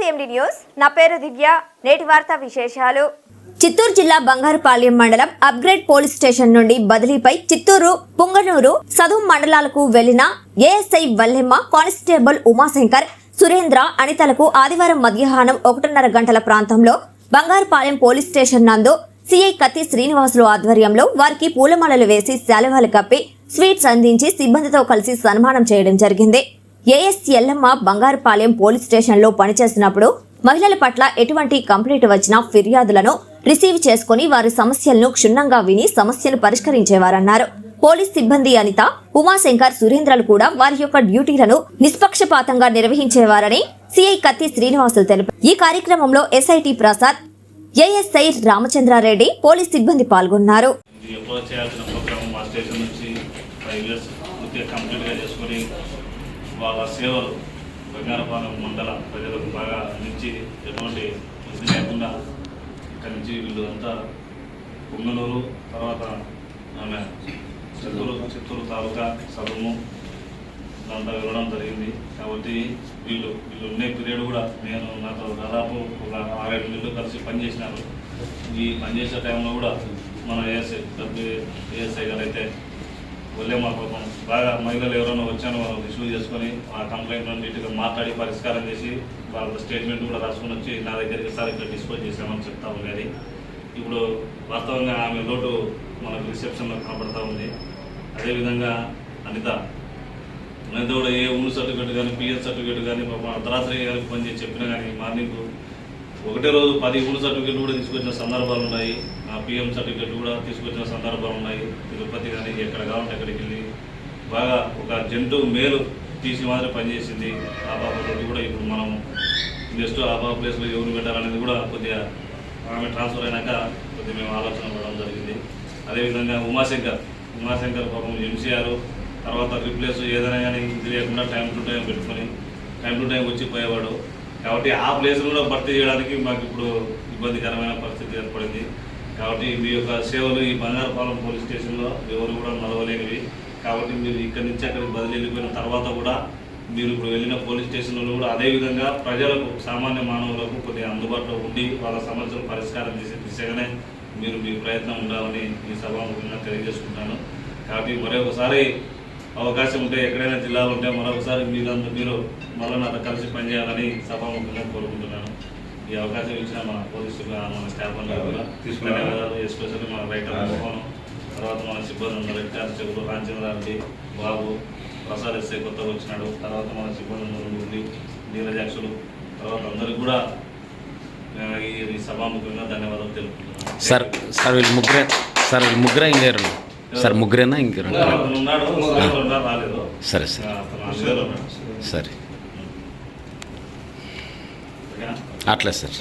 CMD news. నా పేరు దివ్య. నేటి వార్తా విశేషాలు. చిత్తూరు జిల్లా బంగారుపాలెం మండలం అప్గ్రేడ్ పోలీస్ స్టేషన్ నుండి బదిలీపై చిత్తూరు, పుంగనూరు, సదుం మండలాలకు వెళ్లిన ఏఎస్ఐ వల్లెమ్మ, కానిస్టేబుల్ ఉమాశంకర్, సురేంద్ర, అనితలకు ఆదివారం మధ్యాహ్నం 1:30 గంటల ప్రాంతంలో బంగారుపాలెం పోలీస్ స్టేషన్ నందు సిఐ కత్తి శ్రీనివాసులు ఆధ్వర్యంలో వారికి పూలమాలలు వేసి శాలువాలు కప్పి స్వీట్స్ అందించి సిబ్బందితో కలిసి సన్మానం చేయడం జరిగింది. AS Yellamma Bangarupalem police station లో పనిచేసినప్పుడు మహిళల పట్ల ఎటువంటి కంప్లైంట్ వచ్చినా ఫిర్యాదులను రిసీవ్ చేసుకుని వారి సమస్యలను క్షుణ్ణంగా విని సమస్యను పరిష్కరించేవారన్నారు. పోలీస్ సిబ్బంది అనిత, ఉమాశంకర్, సురేంద్రలు కూడా వారి యొక్క డ్యూటీలను నిష్పక్షపాతంగా నిర్వహించేవారని సిఐ కత్తి శ్రీనివాసులు తెలిపారు. ఈ కార్యక్రమంలో SIT Prasad, ASI Ramachandra Reddy, police సిబ్బంది పాల్గొన్నారు. వాళ్ళ సేవలు బంగారుపాలెం మండల ప్రజలకు బాగా అందించి ఎటువంటి వృద్ధి లేకుండా ఇక్కడి నుంచి వీళ్ళు అంతా పుంగనూరు, తర్వాత ఆమె చిత్తూరు తాలూకా సదుము అంతా వెళ్ళడం జరిగింది. కాబట్టి వీళ్ళు ఉండే పీరియడ్ కూడా నేను నాతో దాదాపు ఒక 6-7 నెలలు కలిసి పనిచేసినారు. ఈ పనిచేసే టైంలో కూడా మన ఏఎస్ఐ గారు అయితే వల్లెమ్మ పాపం బాగా మహిళలు ఎవరైనా వచ్చానో వాళ్ళు రిసీవ్ చేసుకొని ఆ కంప్లైంట్ నీట్గా మాట్లాడి పరిష్కారం చేసి వాళ్ళ స్టేట్మెంట్ కూడా రాసుకొని వచ్చి నా దగ్గరికి సార్ ఇక్కడ డిస్పోజ్ చేసామని చెప్తా ఉండేది. ఇప్పుడు వాస్తవంగా ఆమె లోటు మనకు రిసెప్షన్లో కనబడతా ఉంది. అదేవిధంగా అనిత కూడా ఏ ఊరు సర్టిఫికేట్ కానీ, పిఎస్ సర్టిఫికేట్ కానీ, అర్ధరాత్రి కానీ పని చేసి చెప్పినా కానీ మార్నింగ్ ఒకటే రోజు 10 ఊరు సర్టిఫికేట్ కూడా తీసుకొచ్చిన సందర్భాలు ఉన్నాయి. పిఎం సర్టిఫికేట్ కూడా తీసుకొచ్చిన సందర్భాలు ఉన్నాయి. తిరుపతి కానీ ఎక్కడ కావాలంటే అక్కడికి వెళ్ళి బాగా ఒక జంటు మేలు తీసి మాత్రం పనిచేసింది. ఆ బాబు కూడా ఇప్పుడు మనం నెక్స్ట్ ఆ బాబు ప్లేస్లో ఎవరు పెట్టాలనేది కూడా కొద్దిగా ఆమె ట్రాన్స్ఫర్ అయినాక కొద్దిగా మేము ఆలోచన పడడం జరిగింది. అదేవిధంగా ఉమాశంకర్ పాపం ఎంసీఆర్ తర్వాత రిప్లేస్ ఏదైనా కానీ ఇది లేకుండా టైం టు టైం పెట్టుకొని టైం టు టైం వచ్చి పోయేవాడు. కాబట్టి ఆ ప్లేస్ను కూడా భర్తీ చేయడానికి మాకు ఇప్పుడు ఇబ్బందికరమైన పరిస్థితి ఏర్పడింది. కాబట్టి మీ యొక్క సేవలు ఈ బంగారుపాలెం పోలీస్ స్టేషన్లో ఎవరు కూడా నడవలేనివి. కాబట్టి మీరు ఇక్కడి నుంచి అక్కడికి బదిలీ వెళ్ళిపోయిన తర్వాత కూడా మీరు ఇప్పుడు వెళ్ళిన పోలీస్ స్టేషన్లో కూడా అదేవిధంగా ప్రజలకు, సామాన్య మానవులకు కొద్దిగా అందుబాటులో ఉండి వాళ్ళ సమస్యలు పరిష్కారం చేసే దిశగానే మీరు మీ ప్రయత్నం ఉండాలని ఈ సభాముఖంగా తెలియజేసుకుంటాను. కాబట్టి మరొకసారి అవకాశం ఉంటే ఎక్కడైనా జిల్లాలు ఉంటే మరొకసారి మీరు మళ్ళీ నాతో కలిసి పనిచేయాలని సభాముఖంగా కోరుకుంటున్నాను. ఈ అవకాశం ఇచ్చిన మన పోలీసులు, మన స్టాఫ్ అందరూ కూడా ధన్యవాదాలు. ఎస్పెషల్లీ మన రైటర్ మోహన్, తర్వాత మన సిబ్బంది ఉన్నారు, రెడ్ కానిస్టేబుల్ రామచంద్రారెడ్డి, బాబు, ప్రసాద్ ఎస్ఐ కొత్తగా వచ్చినాడు, తర్వాత మన సిబ్బంది నీరజాక్షులు, తర్వాత అందరికి కూడా ఈ సభాముఖంగా ధన్యవాదాలు తెలుపుతున్నాను. సార్ వీళ్ళు ముగ్గురే ఇంకేరు సార్? ముగ్గురేనా ఇంకేరు? రాలేదు. సరే సరే అట్లా sir.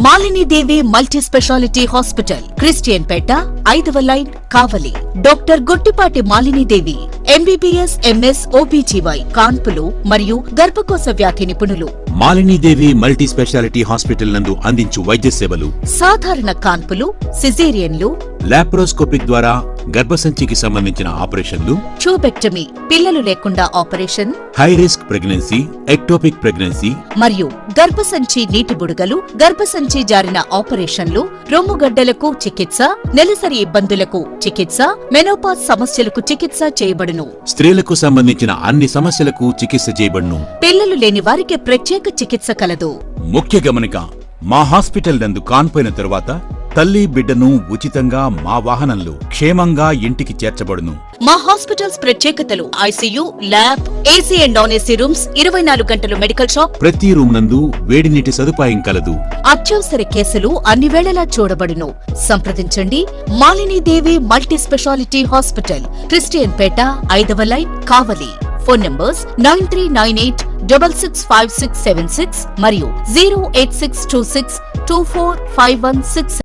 Malinidevi multi speciality hospital, Christian Peta, 5వ line, Kavali. Doctor Gottipati Malinidevi, MBBS, MS, OBGY, కాన్పులు మరియు గర్భకోశ వ్యాధి నిపుణులు. మాలినీదేవి మల్టీ స్పెషాలిటీ హాస్పిటల్ నందు అందించు వైద్య సేవలు: సాధారణ కాన్పులు, సిజేరియన్లు, లాప్రోస్కోపిక్ ద్వారా గర్భసంచికి సంబంధించిన ఆపరేషన్లు, ట్యూబెక్టమీ, పిల్లలు లేకుండా operation, high risk pregnancy, ectopic pregnancy మరియు గర్భసంచి నీటి బుడగలు, గర్భసంచి జారిన ఆపరేషన్లు, రొమ్ముగడ్డలకు చికిత్స, నెలసరి ఇబ్బందులకు చికిత్స, మెనోపాజ్ సమస్యలకు చికిత్స చేయబడును. స్త్రీలకు సంబంధించిన అన్ని సమస్యలకు చికిత్స చేయబడును. పిల్లలు లేని వారికి ప్రత్యేక చికిత్స కలదు. ముఖ్య గమనిక: మా హాస్పిటల్ నందు కాన్పోయిన తరువాత తల్లి బిడ్డను ఉచితంగా మా వాహనంలో క్షేమంగా ఇంటికి చేర్చబడును. మా హాస్పిటల్స్ ప్రత్యేకతలు: ICU, lab, AC and non AC rooms, 24 గంటలు మెడికల్ షాప్, ప్రతి రూమ్ నందు వేడి నీటి సదుపాయం కలదు. అత్యవసర కేసులు అన్ని వేళలా చూడబడును. సంప్రదించండి. Malinidevi multi speciality hospital, Christian Peta, 5వ లైన్, కావలి. ఫోన్ నంబర్స్ 9398665676 మరియు 08626245166.